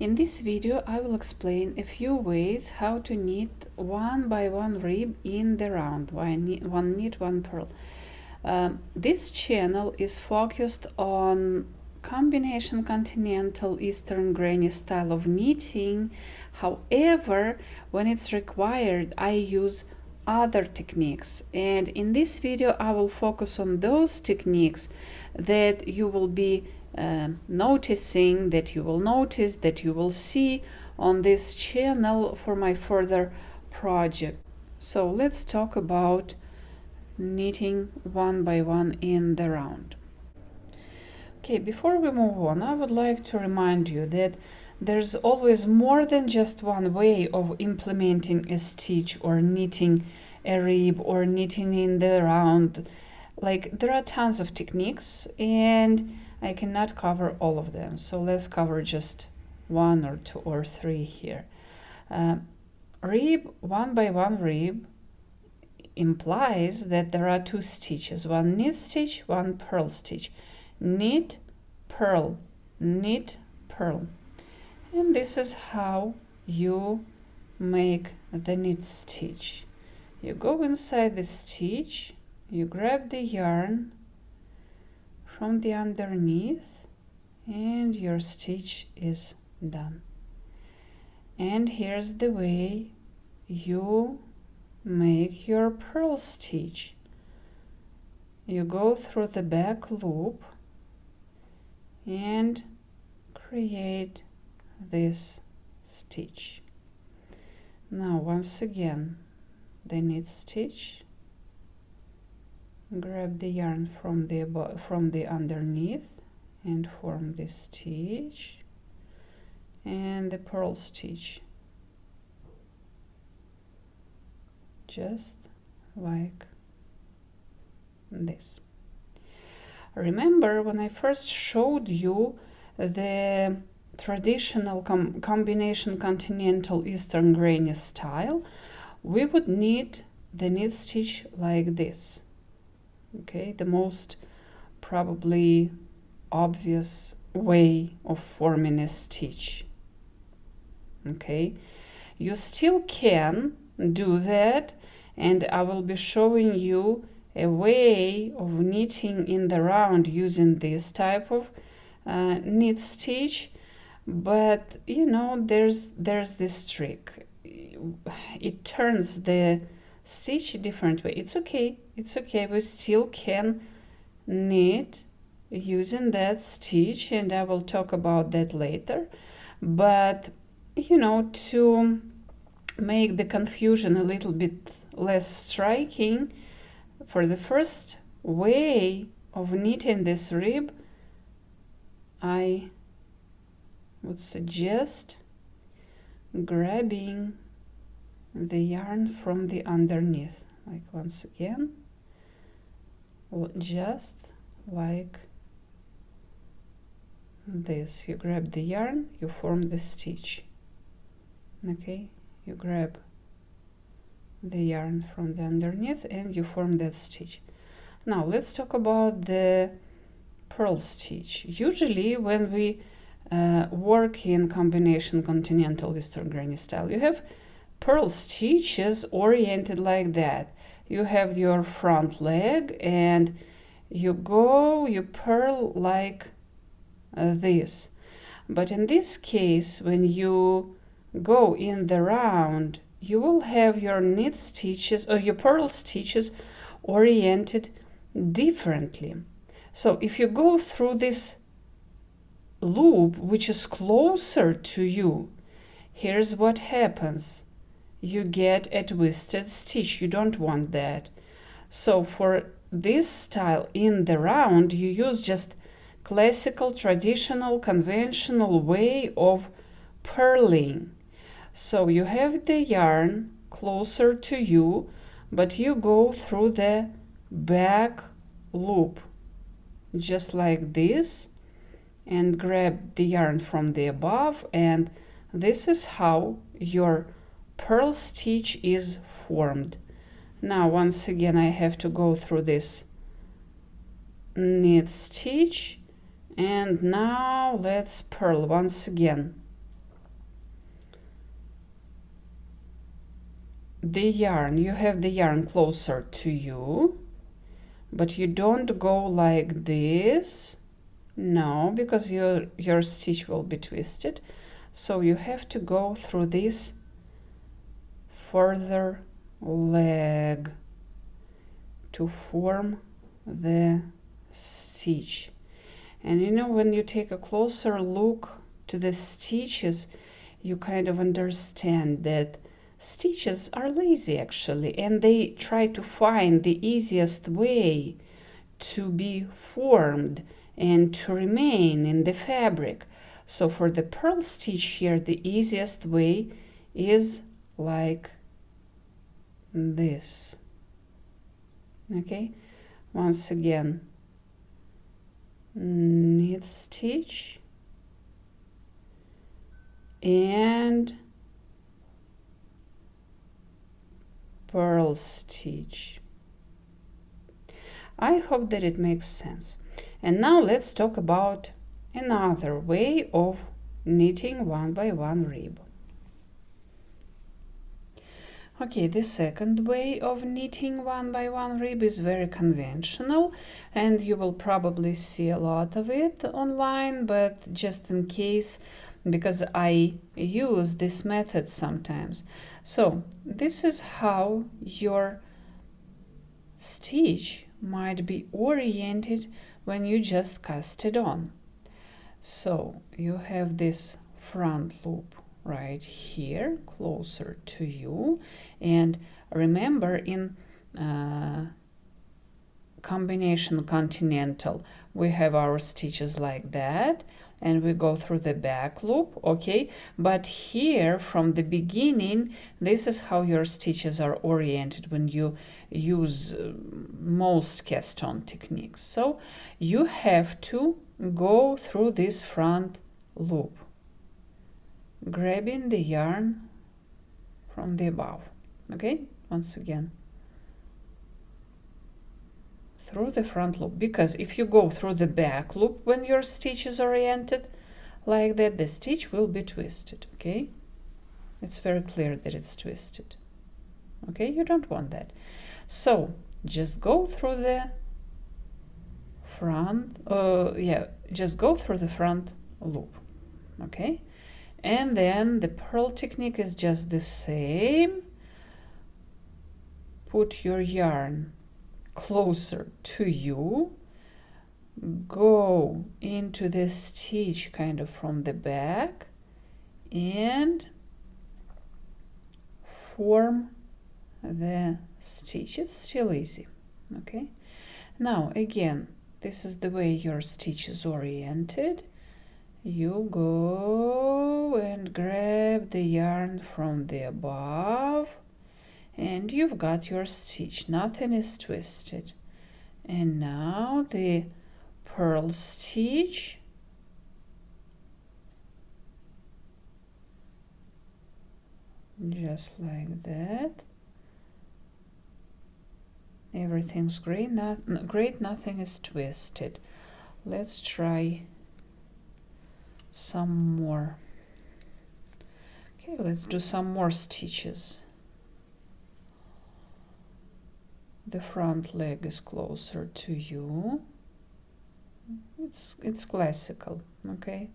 In this video I will explain a few ways how to knit one by one rib in the round, one knit, one purl. This channel is focused on combination continental Eastern granny style of knitting. However, when it's required, I use other techniques, and in this video I will focus on those techniques that you will be noticing, that you will notice, that you will see on this channel for my further project. So let's talk about knitting one by one in the round. Okay, before we move on, I would like to remind you that there's always more than just one way of implementing a stitch or knitting a rib or knitting in the round. Like, there are tons of techniques and I cannot cover all of them. So let's cover just one or two or three here. Rib, one by one rib implies that there are two stitches, one knit stitch, one purl stitch. Knit, purl, knit, purl. And this is how you make the knit stitch. You go inside the stitch, you grab the yarn from the underneath, and your stitch is done. And here's the way you make your purl stitch. You go through the back loop and create this stitch. Now once again, the knit stitch, grab the yarn from the underneath and form this stitch, and the purl stitch, just like this. Remember when I first showed you the traditional combination continental Eastern granny style, we would knit the knit stitch like this. Okay, the most probably obvious way of forming a stitch. Okay, you still can do that, and I will be showing you a way of knitting in the round using this type of knit stitch. But you know, there's this trick. It turns the stitch a different way. It's okay, we still can knit using that stitch, and I will talk about that later. But you know, to make the confusion a little bit less striking, for the first way of knitting this rib, I would suggest grabbing the yarn from the underneath, like once again, just like this. You grab the yarn, you form the stitch. Okay, you grab the yarn from the underneath and you form that stitch. Now let's talk about the purl stitch. Usually when we work in combination continental Eastern granny style, you have purl stitches oriented like that. You have your front leg and you purl like this. But in this case, when you go in the round, you will have your knit stitches or your purl stitches oriented differently. So if you go through this loop which is closer to you, here's what happens. You get a twisted stitch. You don't want that. So for this style in the round, you use just classical, traditional, conventional way of purling. So you have the yarn closer to you, but you go through the back loop, just like this, and grab the yarn from the above, and this is how your purl stitch is formed. Now once again I have to go through this knit stitch, and now let's purl once again. the yarn, you have the yarn closer to you, but you don't go like this. No, because your stitch will be twisted. So you have to go through this further leg to form the stitch. And you know, when you take a closer look to the stitches, you kind of understand that stitches are lazy actually, and they try to find the easiest way to be formed and to remain in the fabric. So for the purl stitch here, the easiest way is like this. Okay, once again, knit stitch and purl stitch. I hope that it makes sense. And now let's talk about another way of knitting one by one rib. Okay, the second way of knitting one by one rib is very conventional, and you will probably see a lot of it online, but just in case, because I use this method sometimes. So this is how your stitch might be oriented when you just cast it on. So you have this front loop right here closer to you, and remember in combination continental we have our stitches like that, and we go through the back loop, okay? But here from the beginning, this is how your stitches are oriented when you use most cast on techniques. So you have to go through this front loop, grabbing the yarn from the above. Okay, once again, through the front loop, because if you go through the back loop when your stitch is oriented like that, the stitch will be twisted. Okay, it's very clear that it's twisted. Okay, you don't want that. So just go through the front, just go through the front loop. Okay, and then the purl technique is just the same. Put your yarn closer to you, go into the stitch kind of from the back, and form the stitch. It's still easy. Okay, now again, this is the way your stitch is oriented. You go and grab the yarn from the above, and you've got your stitch. Nothing is twisted. And now the purl stitch, just like that. Everything's great, nothing is twisted. Let's try some more. Okay, let's do some more stitches. The front leg is closer to you. It's classical. Okay,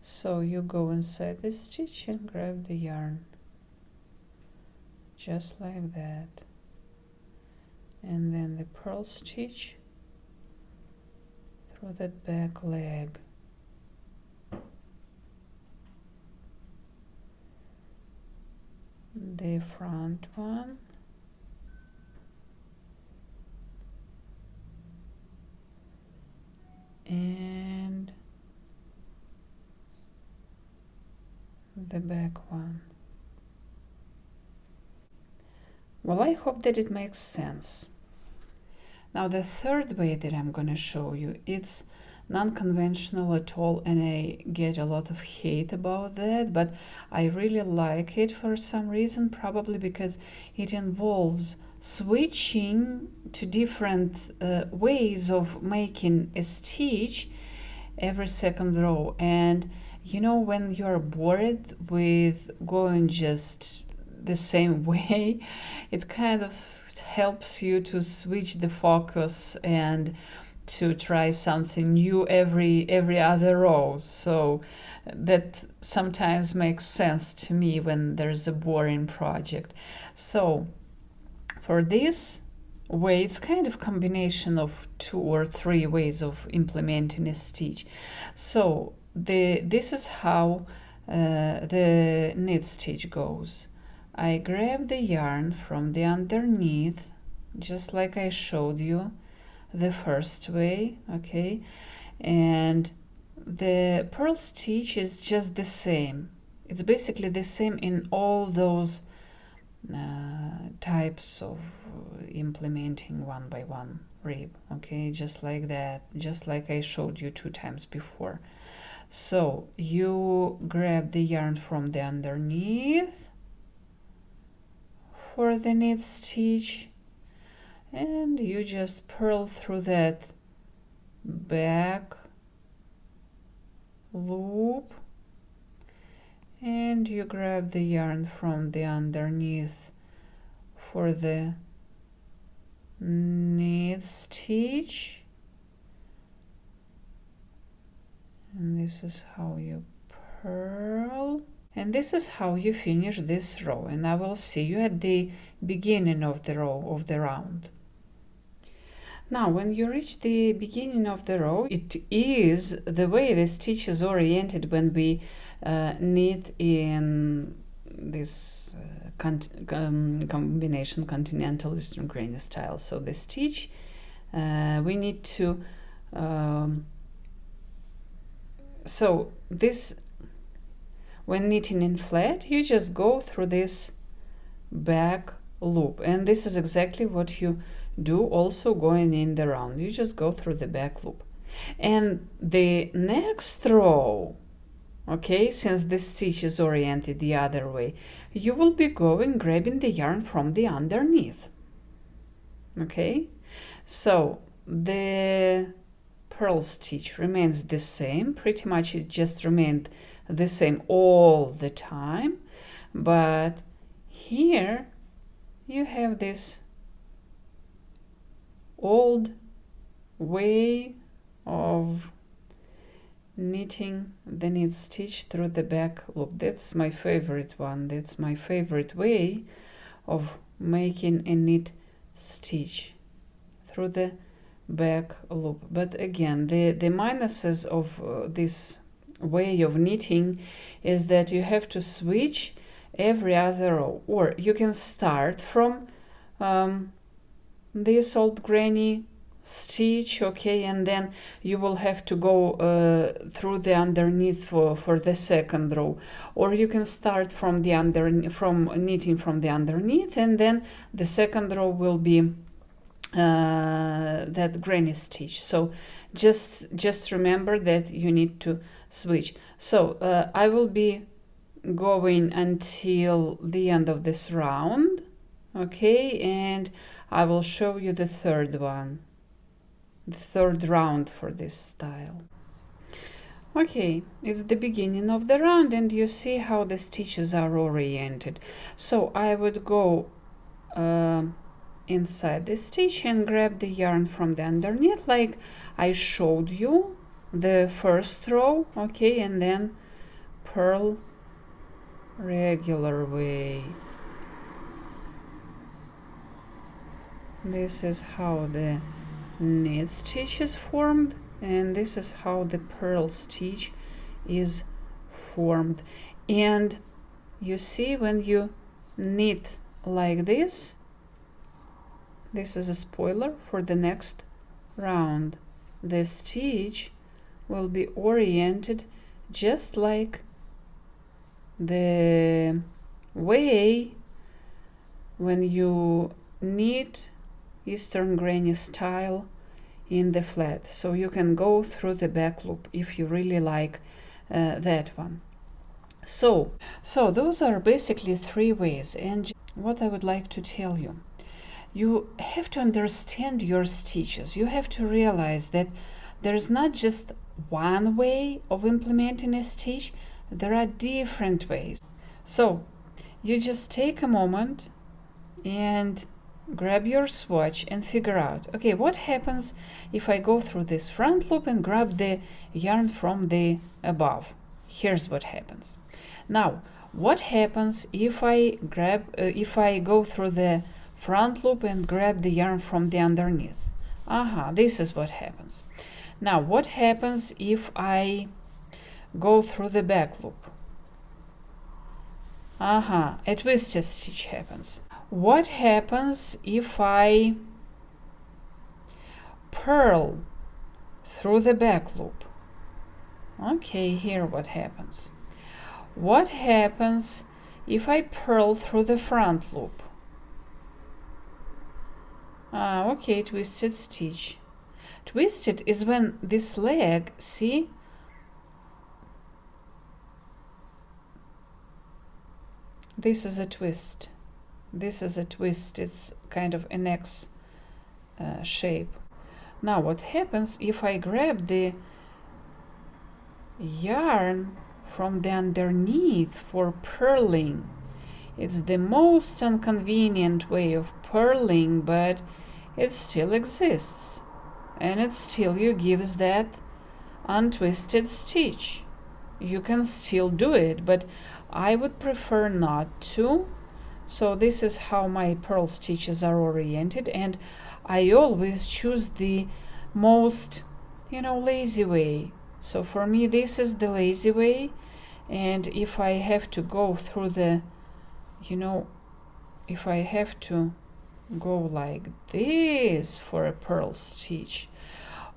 so you go inside the stitch and grab the yarn, just like that, and then the purl stitch through that back leg. The front one, and the back one. Well, I hope that it makes sense. Now the third way that I'm going to show you, it's non-conventional at all, and I get a lot of hate about that, but I really like it for some reason, probably because it involves switching to different ways of making a stitch every second row. And you know, when you're bored with going just the same way, it kind of helps you to switch the focus and to try something new every other row. So that sometimes makes sense to me when there's a boring project. So for this way, it's kind of combination of 2 or 3 ways of implementing a stitch. So this is how the knit stitch goes. I grab the yarn from the underneath, just like I showed you the first way, okay, and the purl stitch is just the same. It's basically the same in all those types of implementing one by one rib, okay, just like that, just like I showed you 2 times before. So you grab the yarn from the underneath for the knit stitch, and you just purl through that back loop, and you grab the yarn from the underneath for the knit stitch, and this is how you purl, and this is how you finish this row, and I will see you at the beginning of the row of the round. Now when you reach the beginning of the row, it is the way the stitch is oriented when we knit in this combination continental Eastern granny style. So the stitch we need to so this, when knitting in flat, you just go through this back loop, and this is exactly what you do also going in the round. You just go through the back loop, and the next row, okay, since the stitch is oriented the other way, you will be grabbing the yarn from the underneath, okay. So the purl stitch remains the same, pretty much it just remained the same all the time, but here you have this old way of knitting the knit stitch through the back loop. That's my favorite one. That's my favorite way of making a knit stitch through the back loop. But again, the minuses of this way of knitting is that you have to switch every other row, or you can start from this old granny stitch, okay, and then you will have to go through the underneath for the second row, or you can start from the knitting from the underneath, and then the second row will be that granny stitch. So just remember that you need to switch. So I will be going until the end of this round, okay, and I will show you the third one, the third round for this style. Okay, it's the beginning of the round, and you see how the stitches are oriented. So I would go inside the stitch and grab the yarn from the underneath, like I showed you the first row, okay, and then purl regular way. This is how the knit stitch is formed, and this is how the purl stitch is formed. And you see, when you knit like this is a spoiler for the next round. The stitch will be oriented just like the way when you knit Eastern granny style in the flat. So you can go through the back loop if you really like that one. So those are basically 3 ways. And what I would like to tell you, you have to understand your stitches. You have to realize that there's not just one way of implementing a stitch, there are different ways. So you just take a moment and grab your swatch and figure out, okay, what happens if I go through this front loop and grab the yarn from the above? Here's what happens. Now, what happens if I go through the front loop and grab the yarn from the underneath? This is what happens. Now, what happens if I go through the back loop? A twisted stitch happens. What happens if I purl through the back loop? Okay, here what happens. What happens if I purl through the front loop? Okay, twisted stitch. Twisted is when this leg, see, this is a twist. This is a twist. It's kind of an X shape. Now what happens if I grab the yarn from the underneath for purling? It's the most inconvenient way of purling, but it still exists, and it still gives that untwisted stitch. You can still do it, but I would prefer not to. So this is how my purl stitches are oriented, and I always choose the most, lazy way. So for me, this is the lazy way, and if I have to go through the, if I have to go like this for a purl stitch,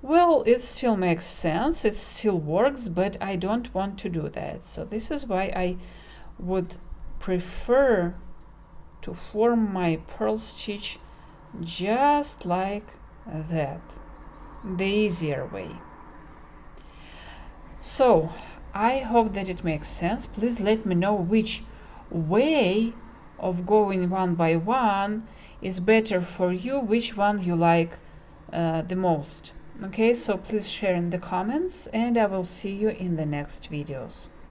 well, it still makes sense, it still works, but I don't want to do that. So this is why I would prefer to form my purl stitch just like that, the easier way. So I hope that it makes sense. Please let me know which way of going one by one is better for you, which one you like the most. Okay, so please share in the comments, and I will see you in the next videos.